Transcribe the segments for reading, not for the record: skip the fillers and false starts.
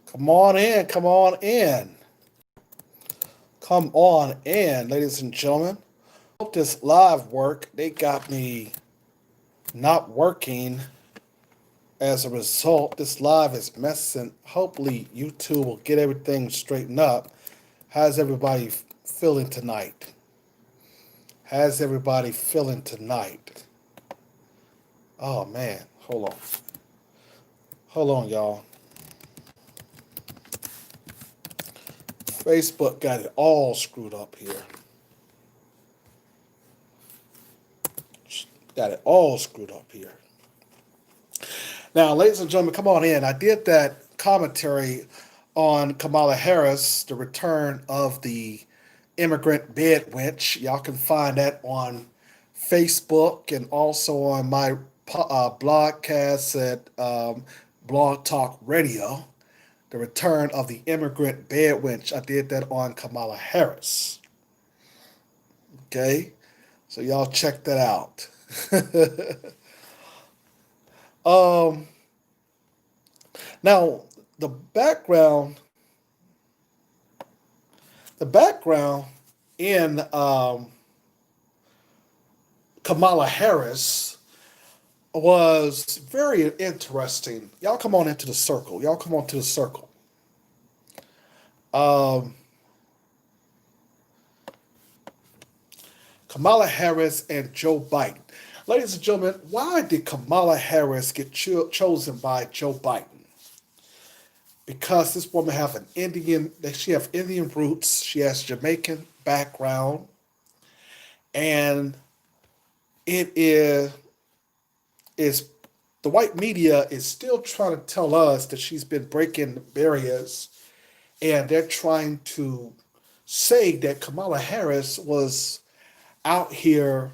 Come on in, come on in, come on in, ladies and gentlemen. Hope this live work. They got me not working as a result. This live is messing. Hopefully, YouTube will get everything straightened up. How's everybody feeling tonight? How's everybody feeling tonight? Oh man, hold on, y'all. Facebook got it all screwed up here. Got it all screwed up here. Now, ladies and gentlemen, come on in. I did that commentary on Kamala Harris, the return of the immigrant bed wench. Y'all can find that on Facebook and also on my blogcast at Blog Talk Radio. The return of the immigrant bed wench. I did that on Kamala Harris. Okay, so y'all check that out. um, Now, the background, the background in Kamala Harris was very interesting. Y'all come on into the circle. Y'all come on to the circle. Um, Kamala Harris and Joe Biden. Ladies and gentlemen, why did Kamala Harris get chosen by Joe Biden? Because this woman have an Indian, she have Indian roots, she has Jamaican background, and it is the white media is still trying to tell us that she's been breaking barriers, and they're trying to say that Kamala Harris was out here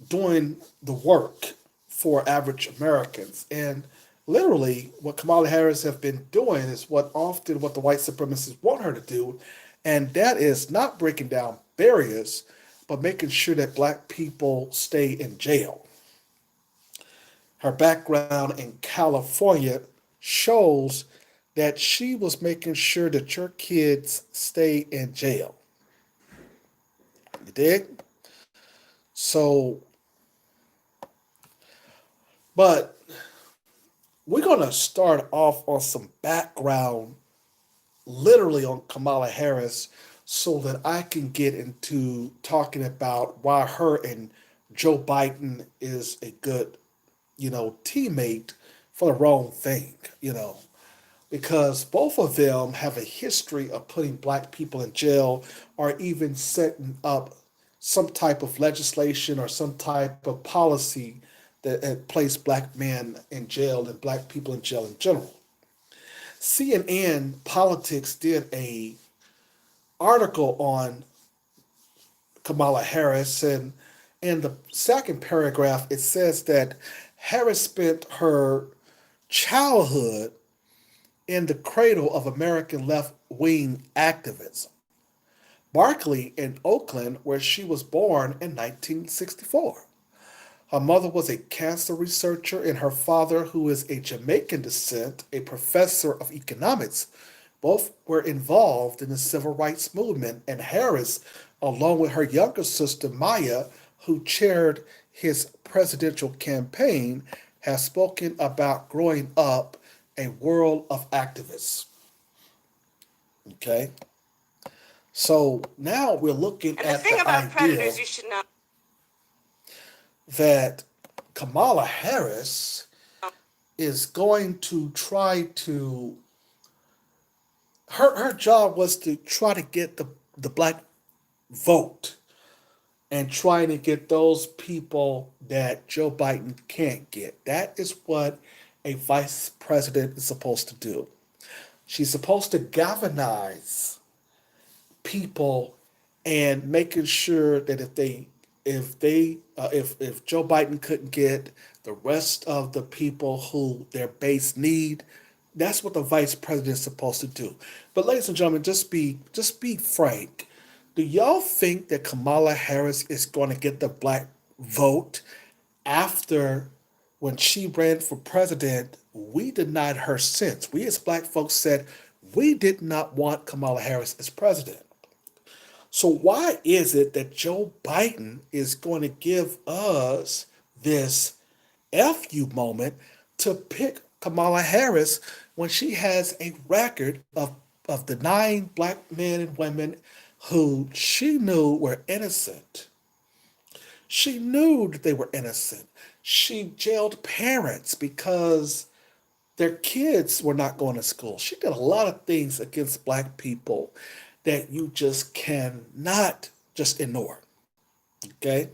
doing the work for average Americans. And literally, what Kamala Harris have been doing is what the white supremacists want her to do, and that is not breaking down barriers, but making sure that black people stay in jail. Her background in California shows that she was making sure that your kids stay in jail. You dig? So, but we're going to start off on some background, literally on Kamala Harris, so that I can get into talking about why her and Joe Biden is a good, teammate for the wrong thing. Because both of them have a history of putting black people in jail or even setting up some type of legislation or some type of policy that had placed black men in jail and black people in jail in general. CNN Politics did a article on Kamala Harris, and in the second paragraph it says that Harris spent her childhood in the cradle of American left-wing activism. Berkeley in Oakland, where she was born in 1964. Her mother was a cancer researcher, and her father, who is a Jamaican descent, a professor of economics. Both were involved in the civil rights movement, and Harris, along with her younger sister Maya, who chaired his presidential campaign, has spoken about growing up a world of activists. Okay? So now we're looking at the idea that Kamala Harris is going to try to her job was to try to get the black vote and trying to get those people that Joe Biden can't get. That is what a vice president is supposed to do. She's supposed to galvanize people and making sure that if Joe Biden couldn't get the rest of the people who their base need, that's what the vice president is supposed to do. But ladies and gentlemen, just be frank. Do y'all think that Kamala Harris is going to get the black vote after when she ran for president? We denied her since. We as black folks said We did not want Kamala Harris as president. So why is it that Joe Biden is going to give us this FU moment to pick Kamala Harris when she has a record of denying black men and women who she knew were innocent? She knew that they were innocent. She jailed parents because their kids were not going to school. She did a lot of things against black people that you just cannot just ignore. Okay?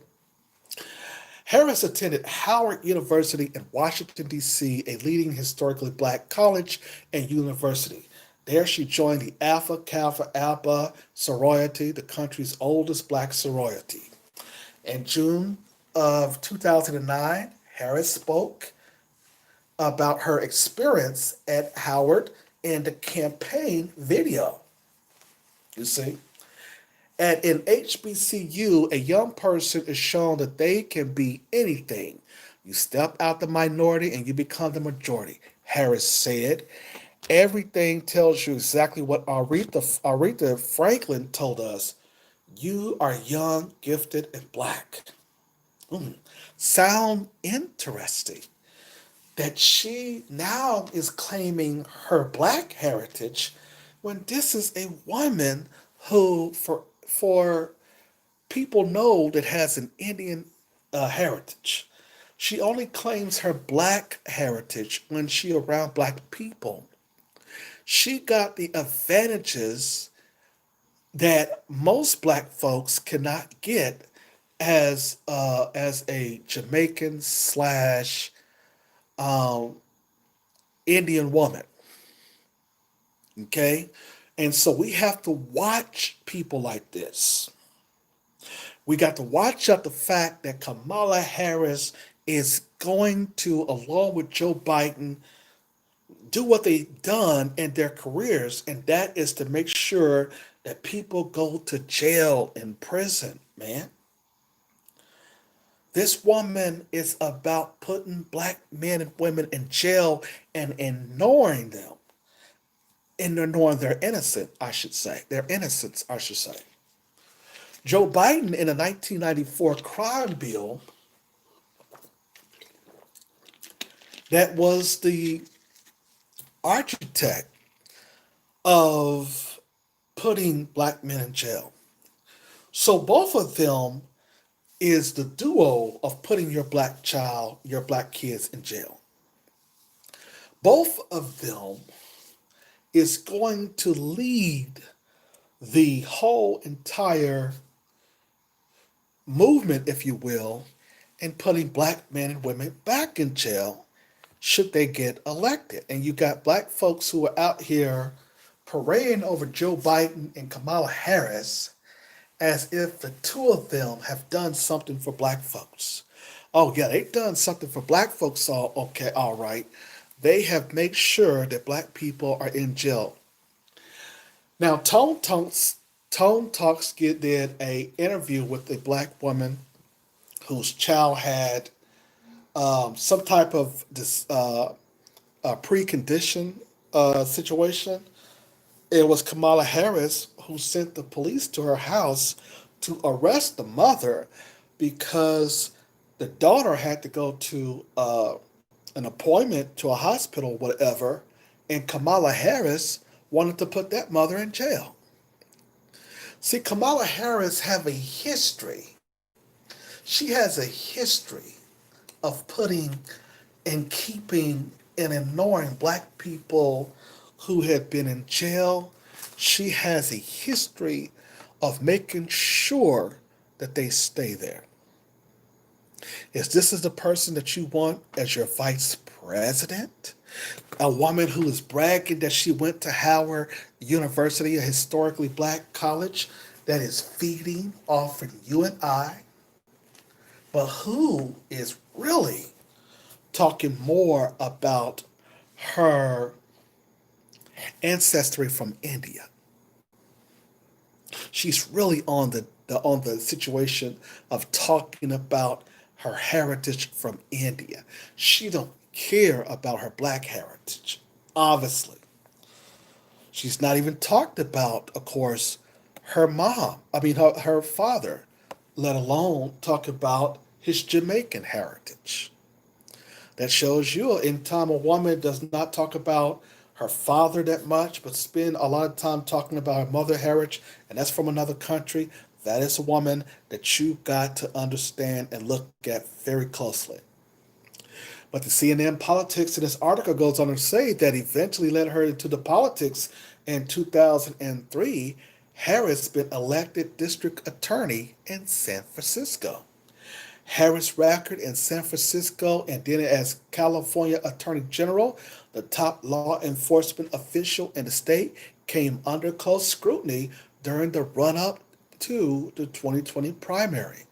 Harris attended Howard University in Washington, D.C., a leading historically black college and university. There she joined the Alpha Kappa Alpha sorority, the country's oldest black sorority. In June of 2009, Harris spoke about her experience at Howard in the campaign video. You see? And in HBCU, a young person is shown that they can be anything. You step out the minority and you become the majority. Harris said, everything tells you exactly what Aretha Franklin told us. You are young, gifted, and black. Mm. Sound interesting that she now is claiming her black heritage when this is a woman who for people know that has an Indian heritage. She only claims her black heritage when she around black people. She got the advantages that most black folks cannot get as a Jamaican slash um, Indian woman. Okay, and so we have to watch people like this. We got to watch out the fact that Kamala Harris is going to, along with Joe Biden, do what they've done in their careers, and that is to make sure that people go to jail and prison, man. This woman is about putting black men and women in jail and ignoring them. And ignoring their innocent, I should say. Their innocence, I should say. Joe Biden in a 1994 crime bill that was the architect of putting black men in jail. So both of them is the duo of putting your black child, your black kids in jail. Both of them is going to lead the whole entire movement, if you will, in putting black men and women back in jail should they get elected. And you got black folks who are out here parading over Joe Biden and Kamala Harris as if the two of them have done something for black folks. Oh yeah, they've done something for black folks. All okay, all right. They have made sure that black people are in jail. Now, Tone Talks did a interview with a black woman whose child had some type of this precondition situation. It was Kamala Harris who sent the police to her house to arrest the mother because the daughter had to go to an appointment to a hospital, whatever, and Kamala Harris wanted to put that mother in jail. See, Kamala Harris have a history. She has a history of putting and keeping and ignoring black people who have been in jail. She has a history of making sure that they stay there. Is this is the person that you want as your vice president? A woman who is bragging that she went to Howard University, a historically black college that is feeding off of you and I, but who is really talking more about her ancestry from India. She's really on the situation of talking about her heritage from India. She don't care about her black heritage, obviously. She's not even talked about, of course, her mom, her father, let alone talk about his Jamaican heritage. That shows you in time a woman does not talk about her father that much, but spend a lot of time talking about her mother heritage, and that's from another country. That is a woman that you got to understand and look at very closely. But the CNN politics in this article goes on to say that eventually led her into the politics in 2003. Harris been elected district attorney in San Francisco. Harris record in San Francisco and then as California Attorney General, the top law enforcement official in the state, came under close scrutiny during the run up to the 2020 primary.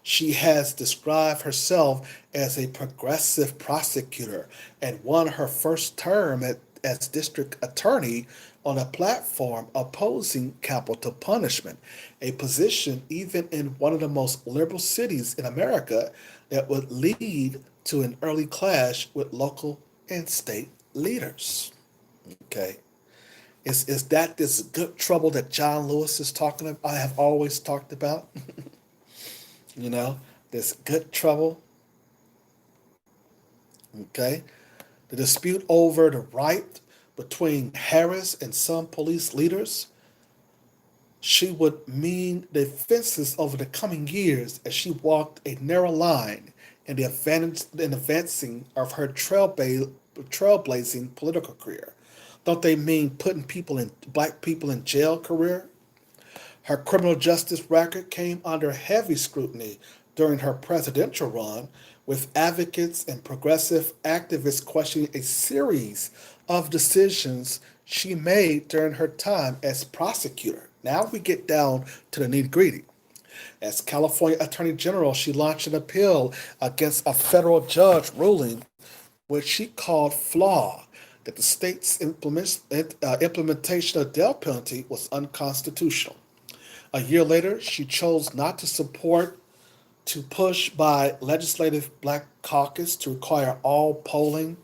She has described herself as a progressive prosecutor and won her first term as district attorney on a platform opposing capital punishment, a position even in one of the most liberal cities in America that would lead to an early clash with local and state leaders. Okay. Is that this good trouble that John Lewis is talking about? I have always talked about, you know, this good trouble. Okay. The dispute over the right between Harris and some police leaders, she would mean the offenses over the coming years as she walked a narrow line in the advancing of her trailblazing political career. Don't they mean putting black people in jail career? Her criminal justice record came under heavy scrutiny during her presidential run, with advocates and progressive activists questioning a series of decisions she made during her time as prosecutor. Now we get down to the nitty gritty. As California Attorney General, she launched an appeal against a federal judge ruling which she called flawed, that the state's implementation of the death penalty was unconstitutional. A year later, she chose not to support to push by legislative black caucus to require all police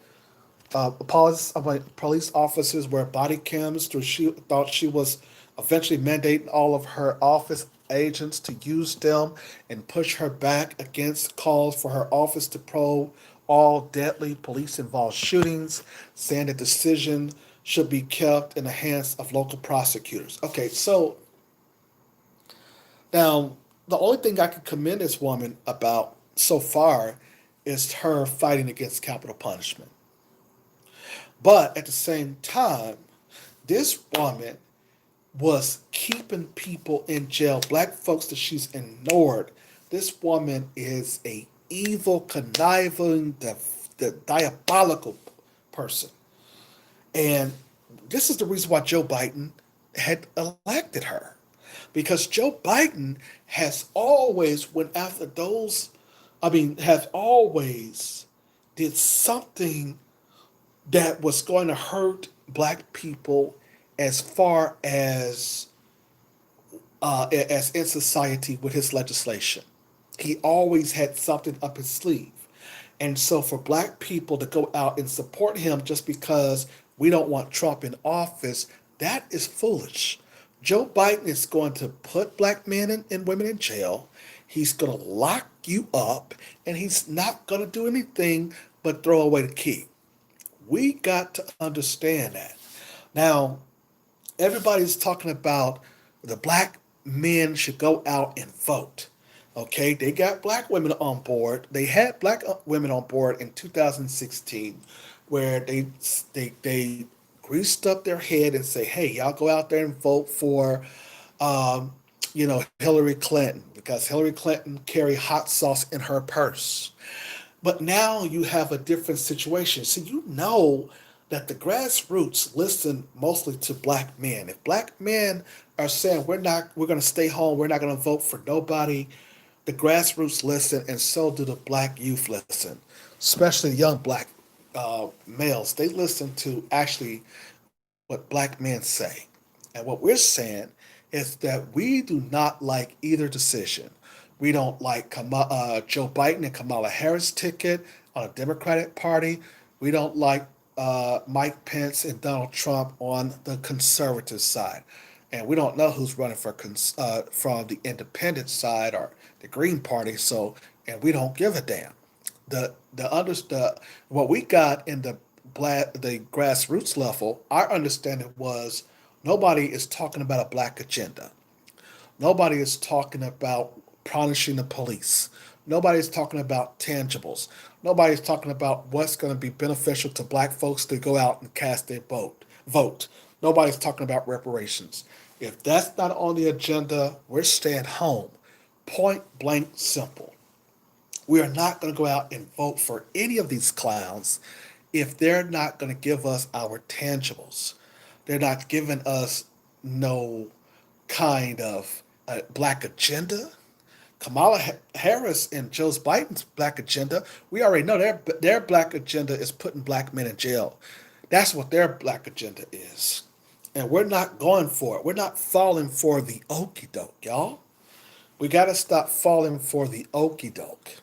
officers wear body cams. She thought she was eventually mandating all of her office agents to use them and push her back against calls for her office to probe all deadly police involved shootings, saying the decision should be kept in the hands of local prosecutors. Okay, so now the only thing I can commend this woman about so far is her fighting against capital punishment. But at the same time, this woman was keeping people in jail, black folks that she's ignored. This woman is a evil, conniving, the diabolical person. And this is the reason why Joe Biden had elected her. Because Joe Biden has always went after those, has always did something that was going to hurt black people as far as in society with his legislation. He always had something up his sleeve. And so for black people to go out and support him just because we don't want Trump in office, that is foolish. Joe Biden is going to put black men and women in jail. He's going to lock you up, and he's not going to do anything but throw away the key. We got to understand that. Now, everybody's talking about the black men should go out and vote. Okay, they got black women on board. They had black women on board in 2016, where they greased up their head and say, "Hey, y'all go out there and vote for, Hillary Clinton because Hillary Clinton carried hot sauce in her purse." But now you have a different situation. So you know that the grassroots listen mostly to black men. If black men are saying we're going to stay home, we're not going to vote for nobody, the grassroots listen, and so do the black youth listen, especially young black males. They listen to actually what black men say. And what we're saying is that we do not like either decision. We don't like Joe Biden and Kamala Harris ticket on a Democratic Party. We don't like Mike Pence and Donald Trump on the conservative side, and we don't know who's running for from the independent side or the Green Party. So, and we don't give a damn. The what we got in the grassroots level, our understanding was nobody is talking about a black agenda. Nobody is talking about punishing the police. Nobody's talking about tangibles. Nobody's talking about what's going to be beneficial to black folks to go out and cast their vote. Nobody's talking about reparations. If that's not on the agenda, we're staying home. Point blank simple. We are not going to go out and vote for any of these clowns if they're not going to give us our tangibles. They're not giving us no kind of black agenda. Kamala Harris and Joe Biden's black agenda, we already know their black agenda is putting black men in jail. That's what their black agenda is. And we're not going for it. We're not falling for the okey doke, y'all. We got to stop falling for the okey doke.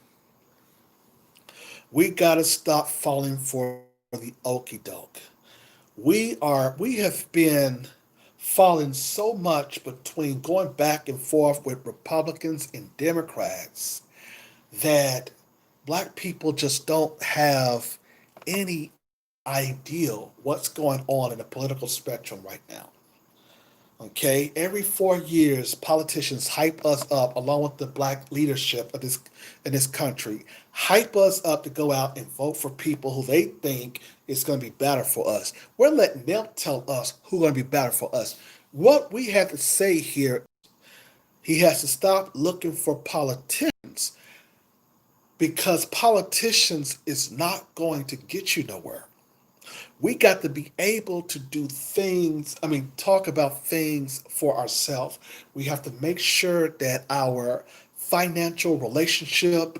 We got to stop falling for the okey doke. We have been falling so much between going back and forth with Republicans and Democrats that black people just don't have any idea what's going on in the political spectrum right now. Okay, every 4 years, politicians hype us up along with the black leadership of this in this country, hype us up to go out and vote for people who they think is going to be better for us. We're letting them tell us who's going to be better for us. What we have to say here, he has to stop looking for politicians because politicians is not going to get you nowhere. We got to be able to do things, talk about things for ourselves. We have to make sure that our financial relationship,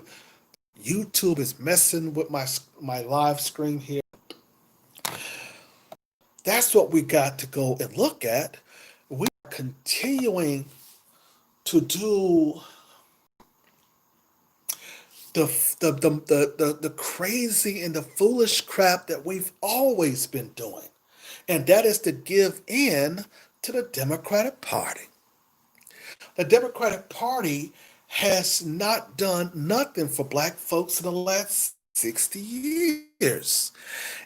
YouTube is messing with my live screen here. That's what we got to go and look at. We are continuing to do the crazy and the foolish crap that we've always been doing. And that is to give in to the Democratic Party. The Democratic Party has not done nothing for black folks in the last 60 years.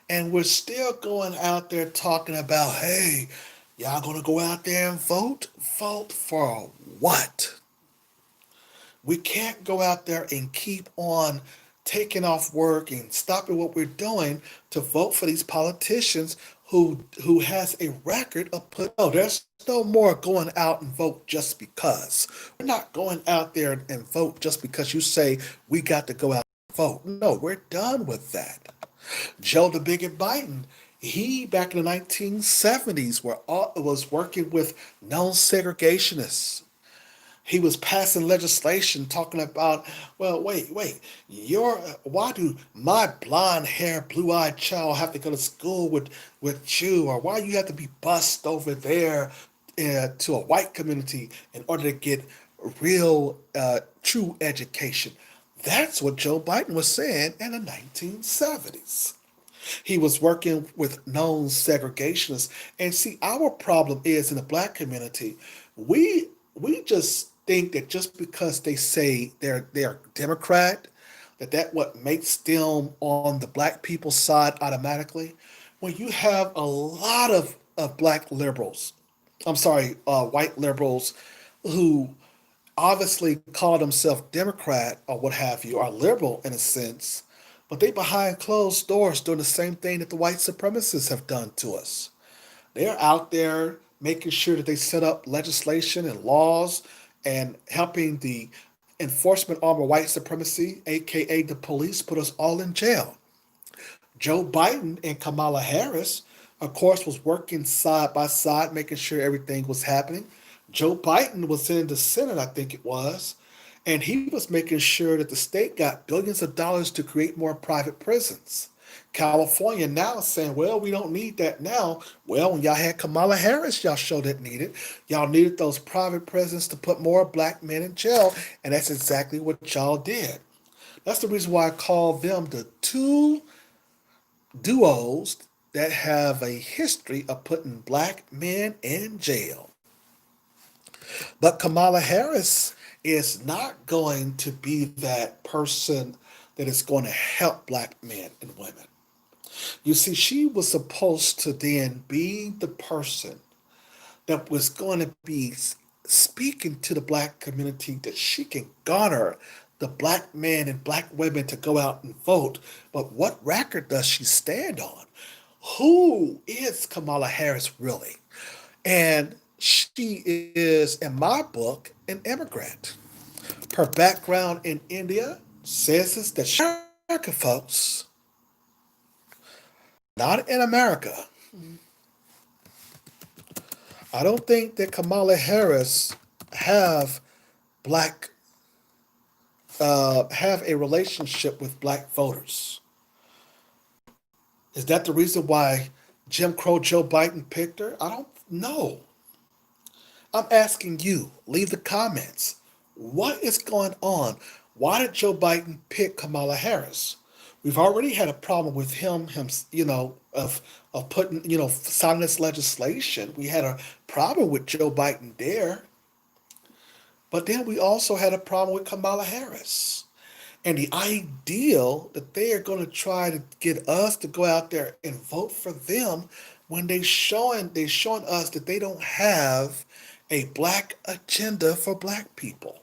And we're still going out there talking about, hey, y'all gonna go out there and vote? Vote for what? We can't go out there and keep on taking off work and stopping what we're doing to vote for these politicians who has a record of put. No, there's no more going out and vote just because. We're not going out there and vote just because you say we got to go out and vote. No, we're done with that. Joe the Bigot Biden, he back in the 1970s was working with known segregationists. He was passing legislation talking about, well, wait, why do my blonde hair, blue eyed child have to go to school with you? Or why you have to be bused over there to a white community in order to get real, true education? That's what Joe Biden was saying in the 1970s. He was working with known segregationists. And see, our problem is in the black community, we just think that just because they say they're Democrat, that what makes them on the black people's side automatically. When you have a lot of black liberals, I'm sorry, white liberals who obviously call themselves Democrat or what have you, are liberal in a sense, but they behind closed doors doing the same thing that the white supremacists have done to us. They're out there making sure that they set up legislation and laws and helping the enforcement arm of white supremacy, aka the police, put us all in jail. Joe Biden and Kamala Harris, of course, was working side by side, making sure everything was happening. Joe Biden was in the Senate, I think it was, and he was making sure that the state got billions of dollars to create more private prisons. California now is saying, well, we don't need that now. Well, when y'all had Kamala Harris, y'all showed it needed. Y'all needed those private prisons to put more black men in jail, and that's exactly what y'all did. That's the reason why I call them the two duos that have a history of putting black men in jail. But Kamala Harris is not going to be that person that is going to help black men and women. You see, she was supposed to then be the person that was going to be speaking to the black community that she can garner the black men and black women to go out and vote. But what record does she stand on? Who is Kamala Harris really? And she is, in my book, an immigrant. Her background in India says is that she's American, folks, not in America. I don't think that Kamala Harris have black have a relationship with black voters. Is that the reason why Jim Crow Joe Biden picked her? I don't know. I'm asking you. Leave the comments. What is going on? Why did Joe Biden pick Kamala Harris? We've already had a problem with him, of putting, signing this legislation. We had a problem with Joe Biden there, but then we also had a problem with Kamala Harris. And the ideal that they are going to try to get us to go out there and vote for them when they showing us that they don't have a black agenda for black people.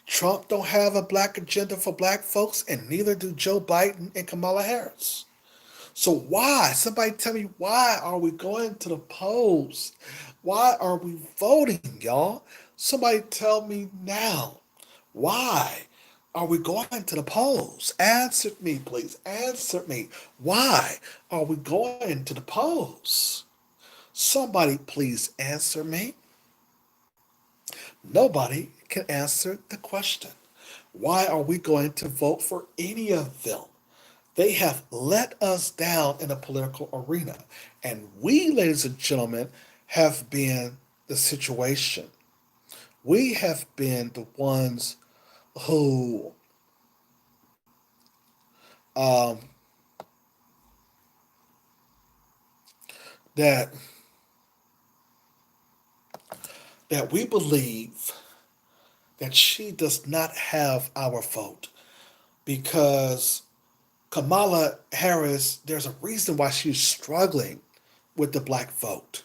Trump don't have a black agenda for black folks, and neither do Joe Biden and Kamala Harris. So why? Somebody tell me, why are we going to the polls? Why are we voting, y'all? Somebody tell me now. Why are we going to the polls? Answer me, please. Answer me. Why are we going to the polls? Somebody please answer me. Nobody can answer the question. Why are we going to vote for any of them? They have let us down in the political arena. And we, ladies and gentlemen, have been the situation. We have been the ones who um, that that we believe that she does not have our vote because Kamala Harris, there's a reason why she's struggling with the black vote.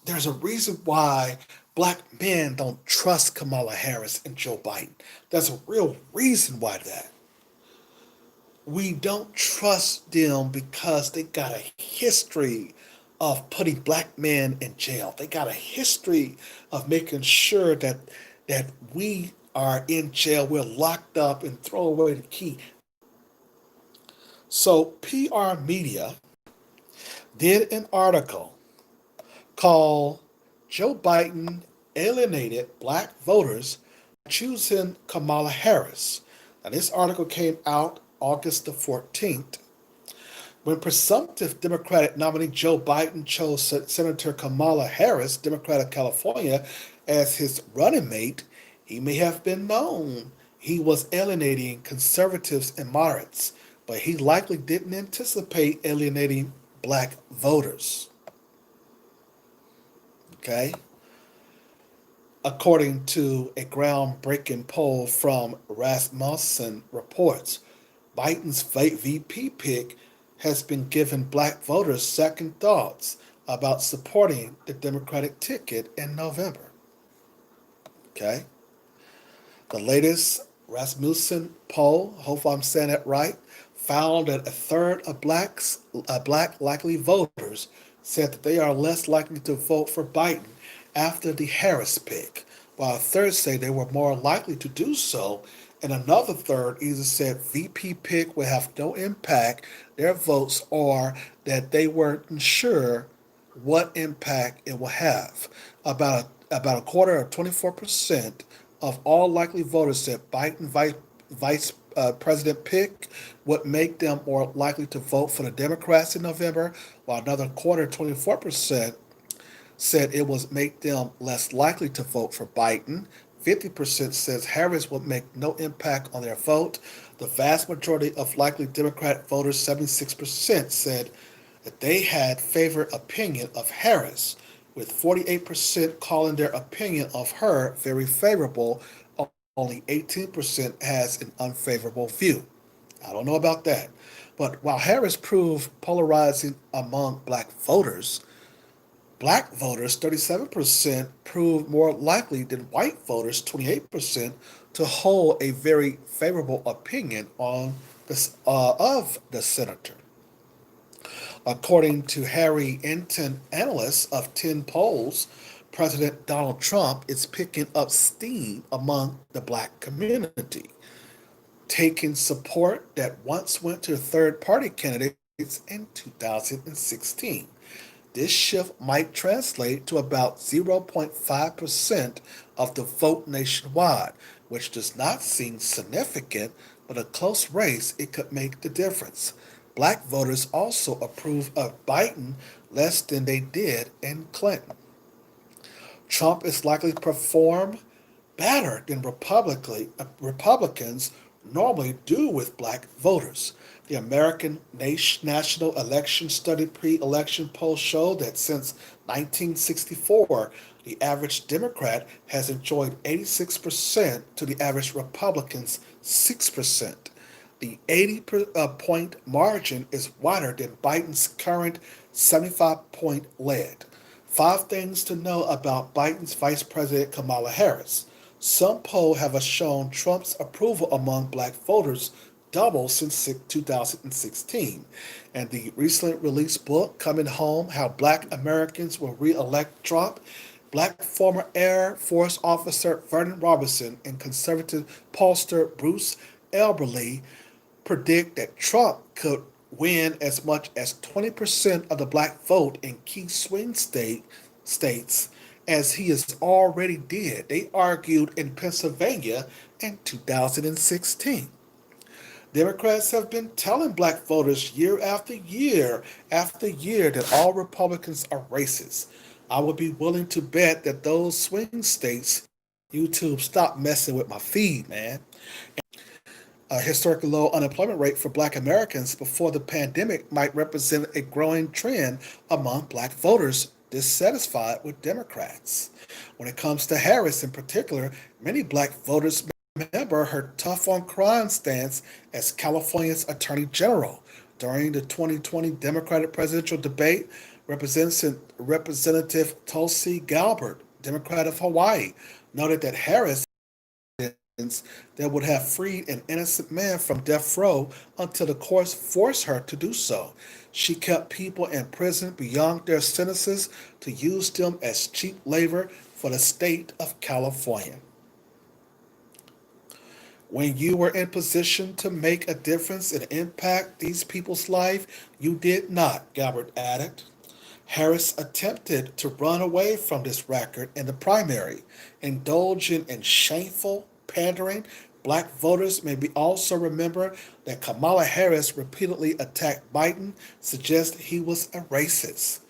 There's a reason why black men don't trust Kamala Harris and Joe Biden. There's a real reason why that. We don't trust them because they got a history of putting black men in jail. They got a history of making sure that we are in jail, we're locked up and throw away the key. So PR Media did an article called Joe Biden Alienated Black Voters Choosing Kamala Harris. Now, this article came out August the 14th when presumptive Democratic nominee Joe Biden chose Senator Kamala Harris, Democrat of California, as his running mate. He may have been known he was alienating conservatives and moderates, but he likely didn't anticipate alienating black voters. Okay? According to a groundbreaking poll from Rasmussen Reports, Biden's VP pick has been giving black voters second thoughts about supporting the Democratic ticket in November. Okay? The latest Rasmussen poll, hope I'm saying that right, found that a third of black likely voters said that they are less likely to vote for Biden after the Harris pick, while a third say they were more likely to do so, and another third either said VP pick will have no impact their votes or that they weren't sure what impact it will have. About a quarter, or 24% of all likely voters said Biden vice president pick would make them more likely to vote for the Democrats in November, while another quarter, 24%, said it would make them less likely to vote for Biden. 50% says Harris will make no impact on their vote. The vast majority of likely Democrat voters, 76%, said that they had favored opinion of Harris, with 48% calling their opinion of her very favorable. Only 18% has an unfavorable view. I don't know about that. But while Harris proved polarizing among black voters, 37%, proved more likely than white voters, 28%, to hold a very favorable opinion of the senator. According to Harry Enton, analyst of 10 polls, President Donald Trump is picking up steam among the black community, taking support that once went to third party candidates in 2016. This shift might translate to about 0.5% of the vote nationwide, which does not seem significant, but a close race it could make the difference. Black voters also approve of Biden less than they did in Clinton. Trump is likely to perform better than Republicans normally do with black voters. The American National Election Study pre-election poll showed that since 1964, the average Democrat has enjoyed 86% to the average Republican's 6%. The 80 point margin is wider than Biden's current 75-point lead. Five things to know about Biden's Vice President Kamala Harris. Some polls have shown Trump's approval among black voters doubled since 2016. And the recently released book, Coming Home How Black Americans Will Re-elect Trump, black former Air Force officer Vernon Robinson and conservative pollster Bruce Elberly predict that Trump could win as much as 20% of the black vote in key states as he has already did. They argued in Pennsylvania in 2016. Democrats have been telling black voters year after year that all Republicans are racist. I would be willing to bet that those swing states, YouTube, stop messing with my feed, man. A historically low unemployment rate for black Americans before the pandemic might represent a growing trend among black voters dissatisfied with Democrats. When it comes to Harris in particular, many black voters remember her tough on crime stance as California's Attorney General. During the 2020 Democratic presidential debate, Representative Tulsi Gabbard, Democrat of Hawaii, noted that Harris that would have freed an innocent man from death row until the courts forced her to do so. She kept people in prison beyond their sentences to use them as cheap labor for the state of California. When you were in position to make a difference and impact these people's life, you did not, Gabbard added. Harris attempted to run away from this record in the primary, indulging in shameful pandering. Black voters may be also remember that Kamala Harris repeatedly attacked Biden, suggesting he was a racist.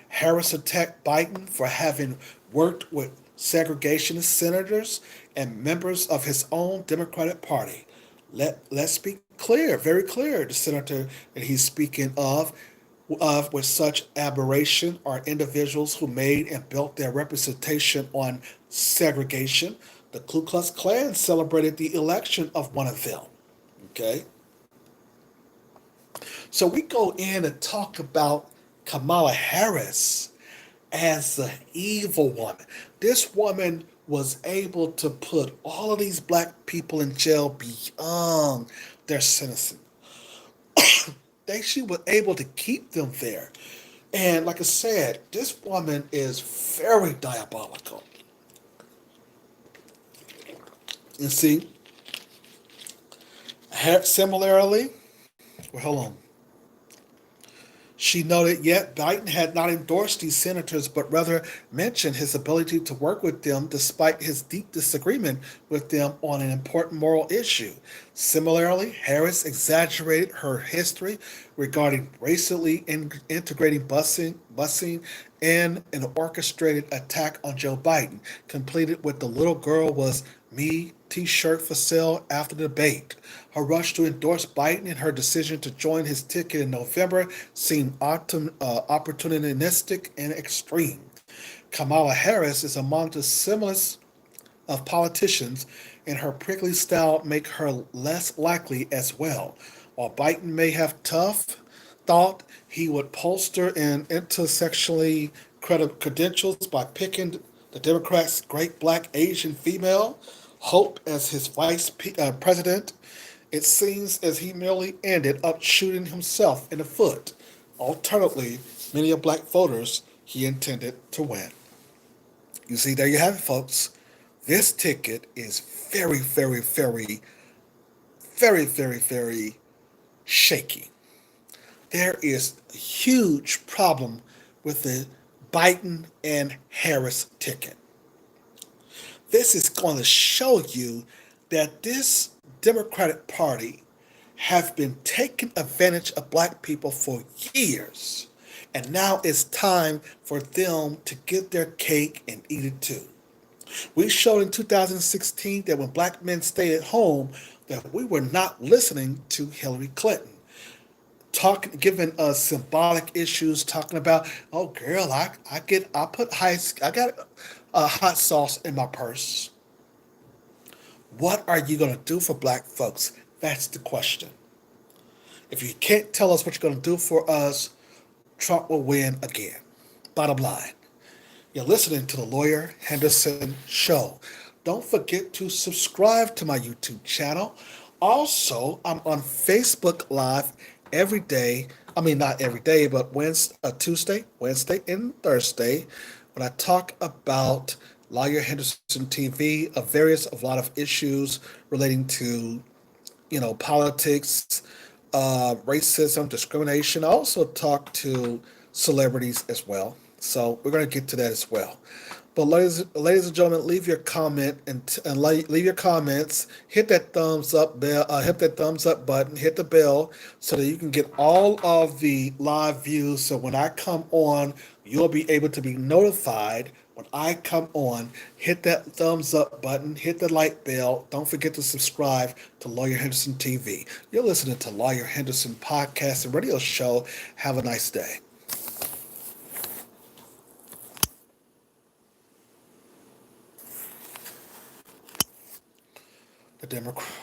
Harris attacked Biden for having worked with segregationist senators and members of his own Democratic Party. Let's be clear, very clear, the senator that he's speaking of with such aberration are individuals who made and built their representation on segregation. The Ku Klux Klan celebrated the election of one of them. Okay? So we go in and talk about Kamala Harris as the evil woman. This woman was able to put all of these black people in jail beyond their sentencing. She was able to keep them there. And like I said, this woman is very diabolical. And see, similarly, well, hold on. She noted yet Biden had not endorsed these senators, but rather mentioned his ability to work with them despite his deep disagreement with them on an important moral issue. Similarly, Harris exaggerated her history regarding racially integrating busing in an orchestrated attack on Joe Biden, completed with the little girl was me t-shirt for sale after the debate. Her rush to endorse Biden and her decision to join his ticket in November seemed opportunistic and extreme. Kamala Harris is among the similest of politicians, and her prickly style make her less likely as well. While Biden may have tough thought he would bolster in intersectionally credentials by picking the Democrats' great black Asian female, Hope, as his vice president, it seems as he merely ended up shooting himself in the foot. Alternatively, many of black voters he intended to win. You see, there you have it, folks. This ticket is very, very, very, very, very, very shaky. There is a huge problem with the Biden and Harris ticket. This is going to show you that this Democratic Party have been taking advantage of black people for years. And now it's time for them to get their cake and eat it too. We showed in 2016 that when black men stayed at home, that we were not listening to Hillary Clinton. Talking, giving us symbolic issues, talking about, oh girl, I put I got hot sauce in my purse. What are you gonna do for black folks? That's the question. If you can't tell us what you're gonna do for us, Trump will win again. Bottom line. You're listening to the Lawyer Henderson Show. Don't forget to subscribe to my YouTube channel. Also, I'm on Facebook Live every day. I mean, not every day, but Tuesday, Wednesday, and Thursday, when I talk about Lawyer Henderson TV of a lot of issues relating to politics, racism, discrimination. I also talk to celebrities as well. So we're going to get to that as well. But ladies and gentlemen, leave your comment leave your comments. Hit that thumbs up bell. Hit that thumbs up button. Hit the bell so that you can get all of the live views. So when I come on, you'll be able to be notified when I come on. Hit that thumbs up button. Hit the like bell. Don't forget to subscribe to Lawyer Henderson TV. You're listening to Lawyer Henderson podcast and radio show. Have a nice day. The Democrat.